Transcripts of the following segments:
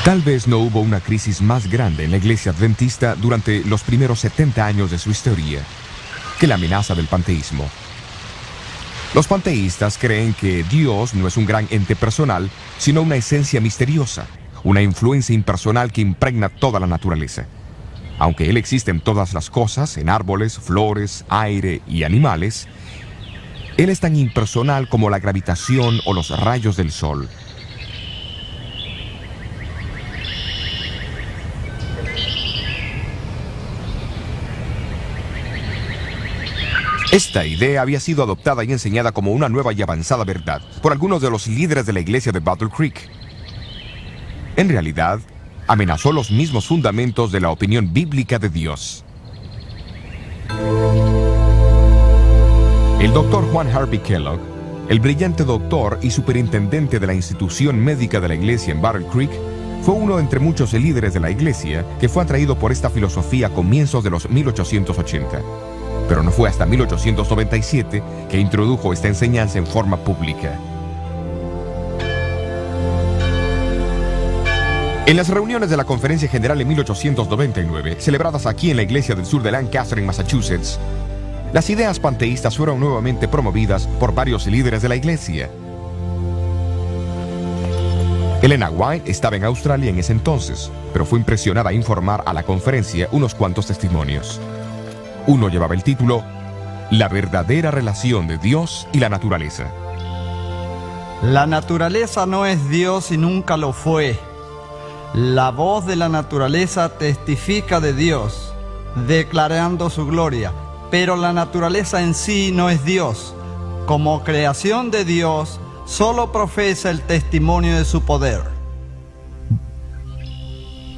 Tal vez no hubo una crisis más grande en la iglesia adventista durante los primeros 70 años de su historia que la amenaza del panteísmo. Los panteístas creen que Dios no es un gran ente personal, sino una esencia misteriosa, una influencia impersonal que impregna toda la naturaleza. Aunque Él existe en todas las cosas, en árboles, flores, aire y animales, Él es tan impersonal como la gravitación o los rayos del sol. Esta idea había sido adoptada y enseñada como una nueva y avanzada verdad por algunos de los líderes de la iglesia de Battle Creek. En realidad, amenazó los mismos fundamentos de la opinión bíblica de Dios. El doctor Juan Harvey Kellogg, el brillante doctor y superintendente de la institución médica de la iglesia en Battle Creek, fue uno entre muchos líderes de la iglesia que fue atraído por esta filosofía a comienzos de los 1880. Pero no fue hasta 1897 que introdujo esta enseñanza en forma pública. En las reuniones de la Conferencia General en 1899, celebradas aquí en la iglesia del sur de Lancaster, en Massachusetts, las ideas panteístas fueron nuevamente promovidas por varios líderes de la iglesia. Elena White estaba en Australia en ese entonces, pero fue impresionada a informar a la conferencia unos cuantos testimonios. Uno llevaba el título La verdadera relación de Dios y la naturaleza. La naturaleza no es Dios y nunca lo fue. La voz de la naturaleza testifica de Dios, declarando su gloria, pero la naturaleza en sí no es Dios. Como creación de Dios, solo profesa el testimonio de su poder.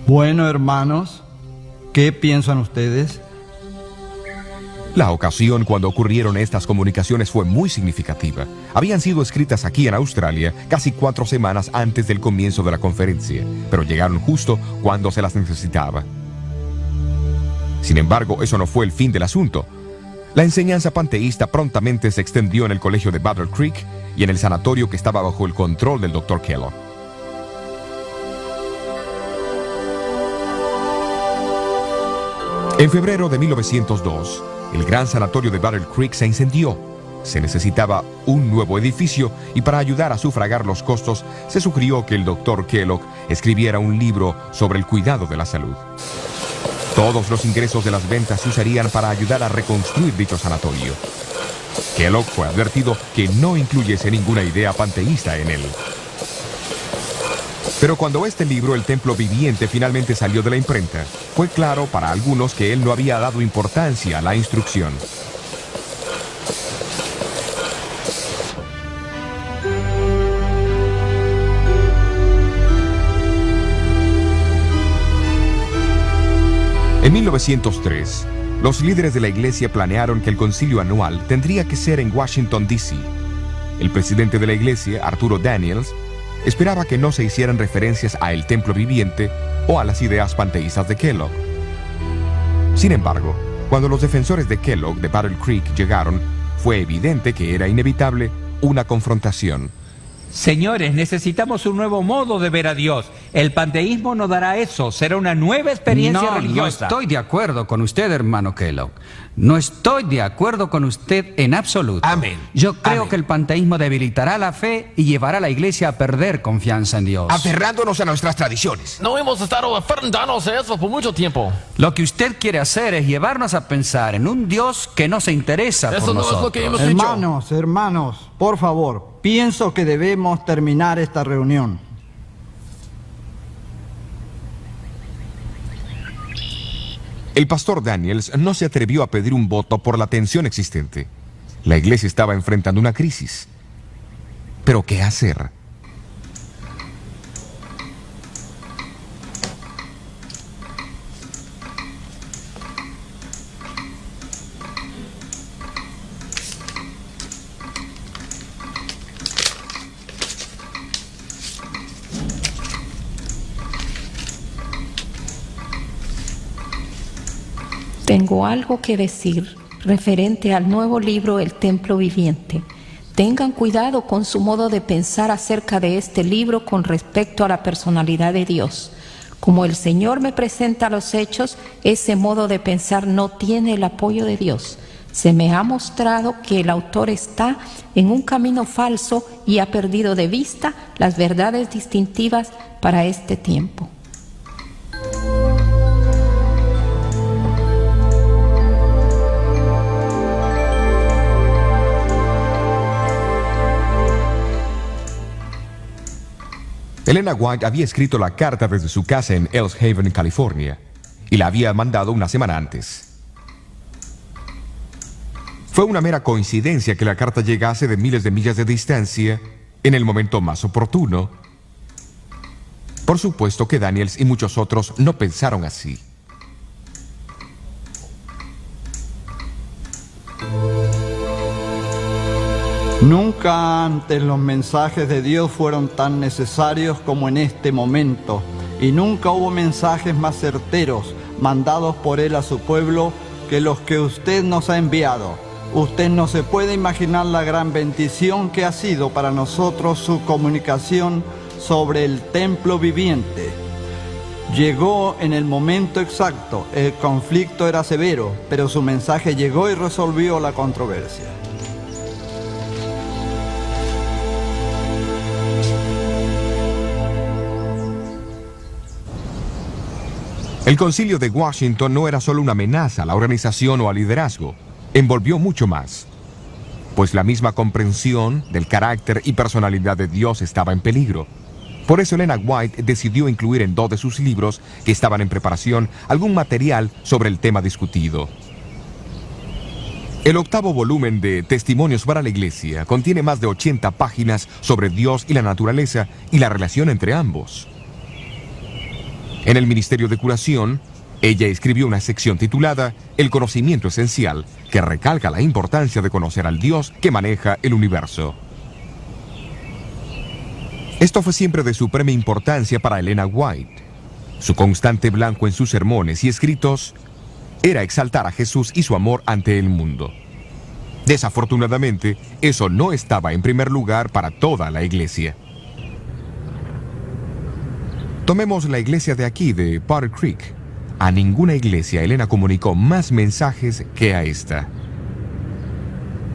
Bueno, hermanos, ¿qué piensan ustedes? La ocasión cuando ocurrieron estas comunicaciones fue muy significativa. Habían sido escritas aquí en Australia casi 4 semanas antes del comienzo de la conferencia, pero llegaron justo cuando se las necesitaba. Sin embargo, eso no fue el fin del asunto. La enseñanza panteísta prontamente se extendió en el colegio de Battle Creek y en el sanatorio que estaba bajo el control del Dr. Kellogg. En febrero de 1902, el gran sanatorio de Battle Creek se incendió. Se necesitaba un nuevo edificio y para ayudar a sufragar los costos, se sugirió que el Dr. Kellogg escribiera un libro sobre el cuidado de la salud. Todos los ingresos de las ventas se usarían para ayudar a reconstruir dicho sanatorio. Kellogg fue advertido que no incluyese ninguna idea panteísta en él. Pero cuando este libro, El Templo Viviente, finalmente salió de la imprenta, fue claro para algunos que él no había dado importancia a la instrucción. En 1903, los líderes de la iglesia planearon que el concilio anual tendría que ser en Washington, D.C. El presidente de la iglesia, Arturo Daniels, esperaba que no se hicieran referencias a El Templo Viviente o a las ideas panteístas de Kellogg. Sin embargo, cuando los defensores de Kellogg de Battle Creek llegaron, fue evidente que era inevitable una confrontación. Señores, necesitamos un nuevo modo de ver a Dios. El panteísmo no dará eso, será una nueva experiencia religiosa. No estoy de acuerdo con usted, hermano Kellogg. No estoy de acuerdo con usted en absoluto. Amén. Yo creo Amén. que el panteísmo debilitará la fe y llevará a la iglesia a perder confianza en Dios. Aferrándonos a nuestras tradiciones. No hemos estado aferrándonos a eso por mucho tiempo. Lo que usted quiere hacer es llevarnos a pensar en un Dios que no se interesa Eso por no nosotros. es lo que hemos dicho. Hermanos, por favor, pienso que debemos terminar esta reunión. El pastor Daniels no se atrevió a pedir un voto por la tensión existente. La iglesia estaba enfrentando una crisis. ¿Pero qué hacer? Tengo algo que decir referente al nuevo libro El Templo Viviente. Tengan cuidado con su modo de pensar acerca de este libro con respecto a la personalidad de Dios. Como el Señor me presenta los hechos, ese modo de pensar no tiene el apoyo de Dios. Se me ha mostrado que el autor está en un camino falso y ha perdido de vista las verdades distintivas para este tiempo. Elena White había escrito la carta desde su casa en Ells Haven, California, y la había mandado una semana antes. Fue una mera coincidencia que la carta llegase de miles de millas de distancia en el momento más oportuno. Por supuesto que Daniels y muchos otros no pensaron así. Nunca antes los mensajes de Dios fueron tan necesarios como en este momento, y nunca hubo mensajes más certeros mandados por Él a su pueblo que los que usted nos ha enviado. Usted no se puede imaginar la gran bendición que ha sido para nosotros su comunicación sobre el templo viviente. Llegó en el momento exacto. El conflicto era severo, pero su mensaje llegó y resolvió la controversia. El concilio de Washington no era solo una amenaza a la organización o al liderazgo, envolvió mucho más, pues la misma comprensión del carácter y personalidad de Dios estaba en peligro. Por eso Elena White decidió incluir en 2 de sus libros, que estaban en preparación, algún material sobre el tema discutido. El 8º volumen de Testimonios para la Iglesia contiene más de 80 páginas sobre Dios y la naturaleza y la relación entre ambos. En el Ministerio de Curación, ella escribió una sección titulada El conocimiento esencial, que recalca la importancia de conocer al Dios que maneja el universo. Esto fue siempre de suprema importancia para Elena White. Su constante blanco en sus sermones y escritos era exaltar a Jesús y su amor ante el mundo. Desafortunadamente, eso no estaba en primer lugar para toda la iglesia. Tomemos la iglesia de aquí, de Powder Creek. A ninguna iglesia Elena comunicó más mensajes que a esta.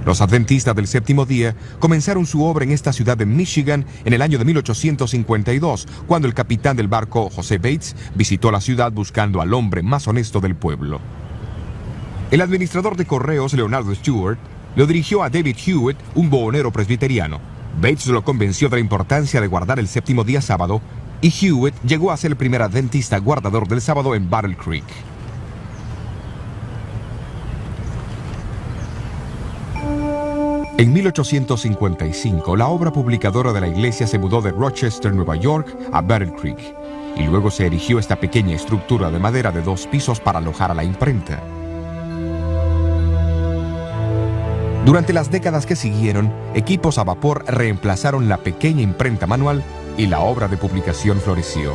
Los adventistas del séptimo día comenzaron su obra en esta ciudad de Michigan en el año de 1852, cuando el capitán del barco, José Bates, visitó la ciudad buscando al hombre más honesto del pueblo. El administrador de correos, Leonardo Stewart, lo dirigió a David Hewitt, un buhonero presbiteriano. Bates lo convenció de la importancia de guardar el séptimo día sábado, y Hewitt llegó a ser el primer adventista guardador del sábado en Battle Creek. En 1855, la obra publicadora de la iglesia se mudó de Rochester, Nueva York, a Battle Creek, y luego se erigió esta pequeña estructura de madera de 2 pisos para alojar a la imprenta. Durante las décadas que siguieron, equipos a vapor reemplazaron la pequeña imprenta manual y la obra de publicación floreció.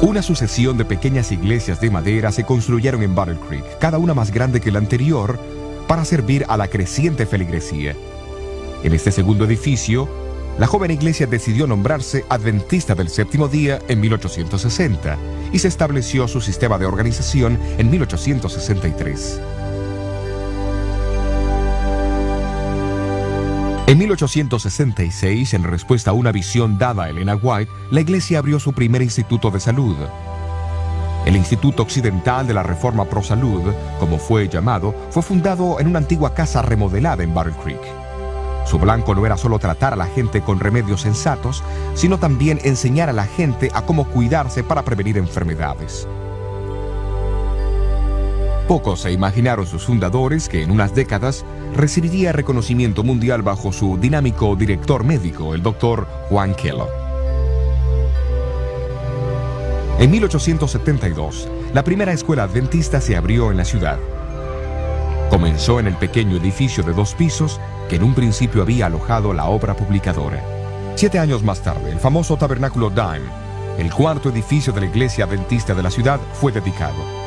Una sucesión de pequeñas iglesias de madera se construyeron en Battle Creek, cada una más grande que la anterior, para servir a la creciente feligresía. En este segundo edificio, la joven iglesia decidió nombrarse Adventista del Séptimo Día en 1860 y se estableció su sistema de organización en 1863. En 1866, en respuesta a una visión dada a Elena White, la iglesia abrió su primer instituto de salud. El Instituto Occidental de la Reforma Pro Salud, como fue llamado, fue fundado en una antigua casa remodelada en Battle Creek. Su blanco no era solo tratar a la gente con remedios sensatos, sino también enseñar a la gente a cómo cuidarse para prevenir enfermedades. Pocos se imaginaron sus fundadores que en unas décadas recibiría reconocimiento mundial bajo su dinámico director médico, el Dr. Juan Kellogg. En 1872, la primera escuela adventista se abrió en la ciudad. Comenzó en el pequeño edificio de 2 pisos que en un principio había alojado la obra publicadora. 7 años más tarde, el famoso tabernáculo Dime, el 4º edificio de la iglesia adventista de la ciudad, fue dedicado.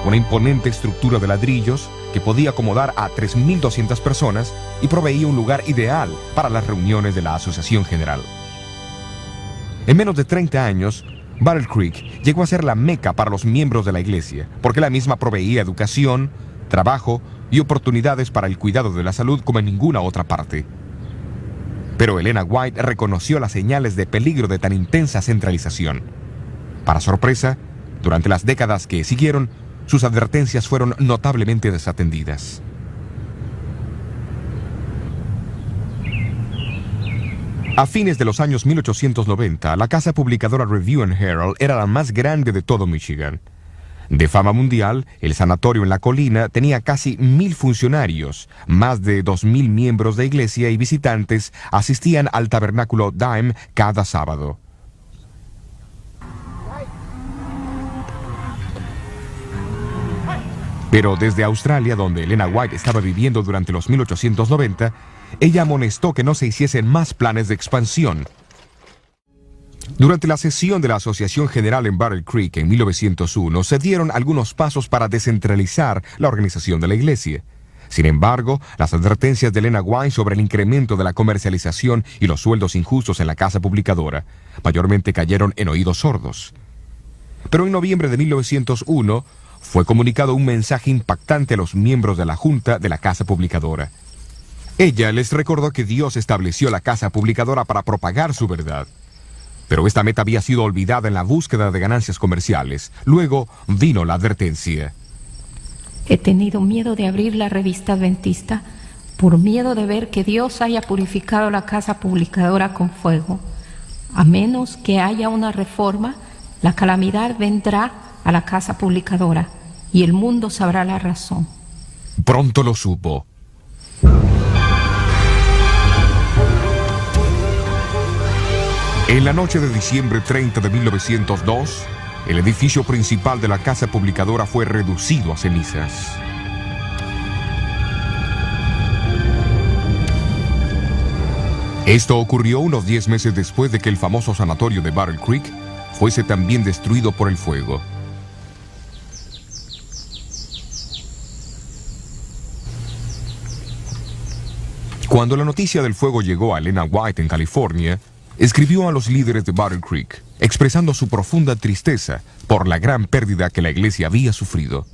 una imponente estructura de ladrillos que podía acomodar a 3.200 personas y proveía un lugar ideal para las reuniones de la Asociación General. En menos de 30 años, Battle Creek llegó a ser la meca para los miembros de la iglesia, porque la misma proveía educación, trabajo y oportunidades para el cuidado de la salud como en ninguna otra parte. Pero Elena White reconoció las señales de peligro de tan intensa centralización. Para sorpresa, durante las décadas que siguieron, sus advertencias fueron notablemente desatendidas. A fines de los años 1890, la casa publicadora Review and Herald era la más grande de todo Michigan. De fama mundial, el sanatorio en la colina tenía casi 1.000 funcionarios, más de 2.000 miembros de iglesia y visitantes asistían al tabernáculo Dime cada sábado. Pero desde Australia, donde Elena White estaba viviendo durante los 1890, ella amonestó que no se hiciesen más planes de expansión. Durante la sesión de la Asociación General en Battle Creek en 1901, se dieron algunos pasos para descentralizar la organización de la iglesia. Sin embargo, las advertencias de Elena White sobre el incremento de la comercialización y los sueldos injustos en la casa publicadora mayormente cayeron en oídos sordos. Pero en noviembre de 1901, fue comunicado un mensaje impactante a los miembros de la Junta de la Casa Publicadora. Ella les recordó que Dios estableció la Casa Publicadora para propagar su verdad. Pero esta meta había sido olvidada en la búsqueda de ganancias comerciales. Luego vino la advertencia. He tenido miedo de abrir la revista adventista por miedo de ver que Dios haya purificado la Casa Publicadora con fuego. A menos que haya una reforma, la calamidad vendrá a la Casa Publicadora y el mundo sabrá la razón. Pronto lo supo. En la noche de diciembre 30 de 1902, el edificio principal de la Casa Publicadora fue reducido a cenizas. Esto ocurrió unos 10 meses después de que el famoso sanatorio de Battle Creek fuese también destruido por el fuego. Cuando la noticia del fuego llegó a Elena White en California, escribió a los líderes de Battle Creek, expresando su profunda tristeza por la gran pérdida que la iglesia había sufrido.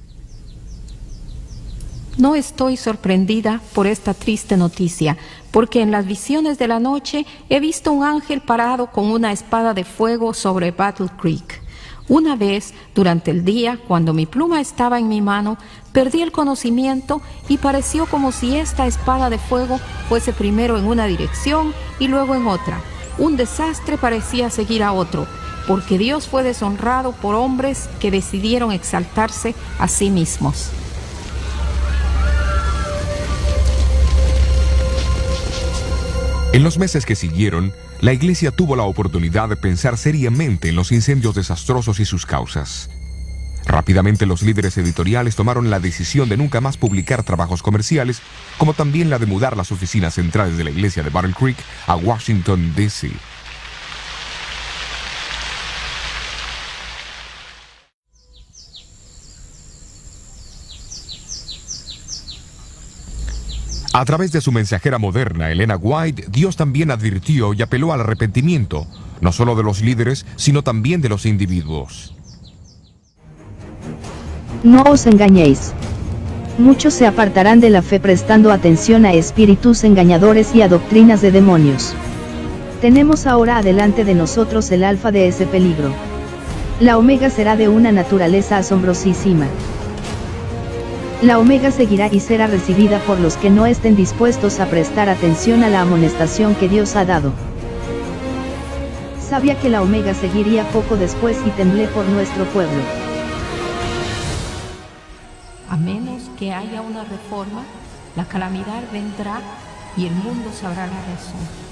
No estoy sorprendida por esta triste noticia, porque en las visiones de la noche he visto un ángel parado con una espada de fuego sobre Battle Creek. Una vez, durante el día, cuando mi pluma estaba en mi mano, perdí el conocimiento y pareció como si esta espada de fuego fuese primero en una dirección y luego en otra. Un desastre parecía seguir a otro, porque Dios fue deshonrado por hombres que decidieron exaltarse a sí mismos. En los meses que siguieron, la iglesia tuvo la oportunidad de pensar seriamente en los incendios desastrosos y sus causas. Rápidamente los líderes editoriales tomaron la decisión de nunca más publicar trabajos comerciales, como también la de mudar las oficinas centrales de la iglesia de Battle Creek a Washington, D.C. A través de su mensajera moderna, Elena White, Dios también advirtió y apeló al arrepentimiento, no solo de los líderes, sino también de los individuos. No os engañéis. Muchos se apartarán de la fe prestando atención a espíritus engañadores y a doctrinas de demonios. Tenemos ahora adelante de nosotros el alfa de ese peligro. La omega será de una naturaleza asombrosísima. La omega seguirá y será recibida por los que no estén dispuestos a prestar atención a la amonestación que Dios ha dado. Sabía que la omega seguiría poco después y temblé por nuestro pueblo. A menos que haya una reforma, la calamidad vendrá y el mundo sabrá la razón.